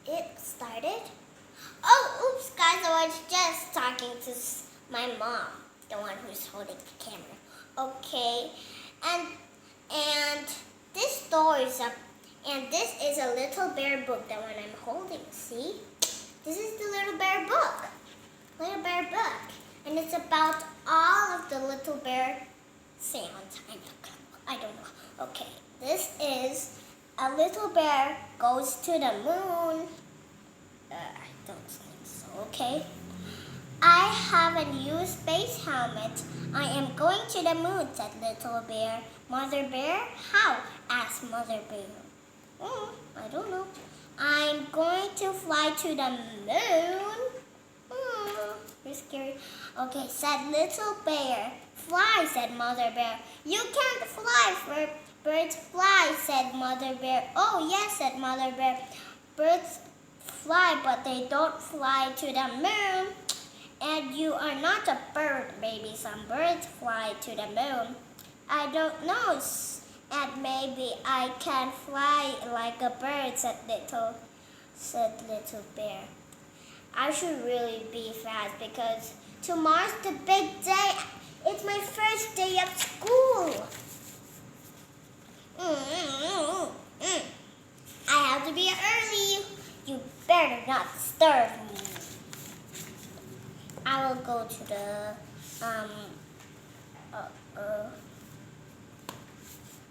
it started? Oh, oops, guys, I was just talking to my mom, the one who's holding the camera. Okay, and this story is and this is a Little Bear book, the one I'm holding. See, this is the Little Bear book, and it's about all of the Little Bear sounds. I don't know. Okay, this is a little bear goes to the moon. I don't think so. Okay. I have a new space helmet. I am going to the moon, said Little Bear. Mother Bear? How? Asked Mother Bear. I don't know. I'm going to fly to the moon. You're scary. Okay, said Little Bear. Fly, said Mother Bear. You can't fly, for birds fly, said Mother Bear. Oh, yes, said Mother Bear. Birds fly, but they don't fly to the moon. And you are not a bird. Maybe some birds fly to the moon. I don't know. And maybe I can fly like a bird, said Little Bear. I should really be fast because tomorrow's the big day. It's my first day of school. I have to be early. You better not disturb me. I will go to the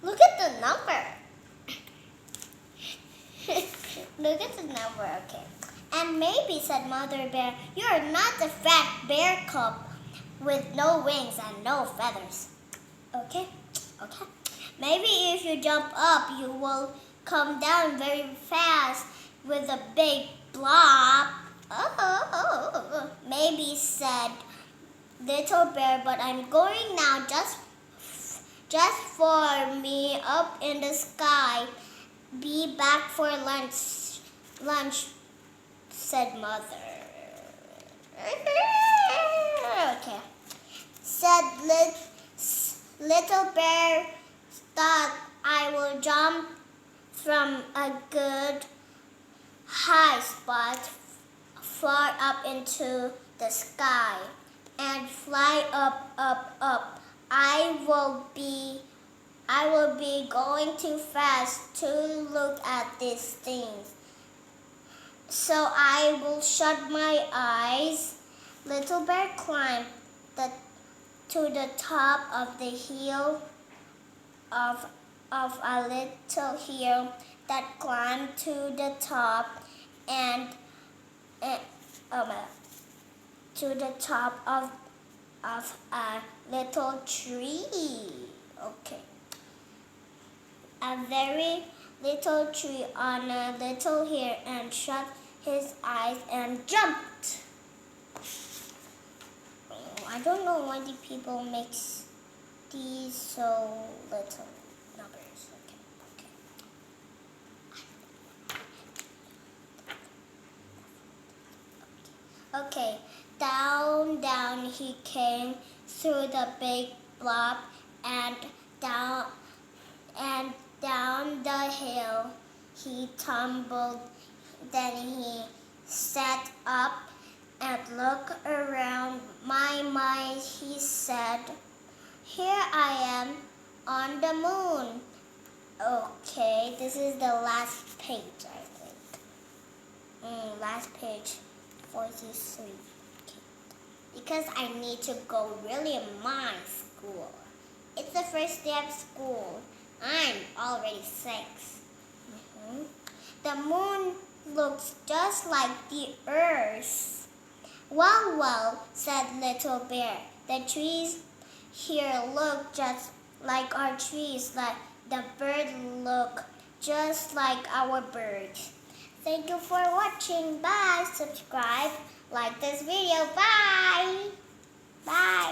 look at the number. Look at the number, okay. And maybe, said Mother Bear, you're not a fat bear cub with no wings and no feathers. Okay. Maybe if you jump up, you will come down very fast with a big blob. Maybe, said Little Bear, but I'm going now just for me up in the sky. Be back for lunch, said Mother. Okay. Said Little Bear, thought I will jump from a good high spot far up into the sky and fly up. I will be going too fast to look at these things. So I will shut my eyes. Little Bear climbed to the top of the hill of a little hill that climbed to the top and to the top of a little tree. Okay. A very little tree on a little hill, and shut his eyes and jumped. I don't know why the people make these so little numbers. Okay. Down he came through the big blob and down the hill he tumbled. Then he sat up and looked around. My, he said, here I am on the moon. Okay, this is the last page, I think. Last page 43. Okay. Because I need to go really in my school. It's the first day of school. I'm already 6. The moon looks just like the earth. Well, said Little Bear. The trees here look just like our trees. Like the birds look just like our birds. Thank you for watching. Bye. Subscribe. Like this video. Bye. Bye.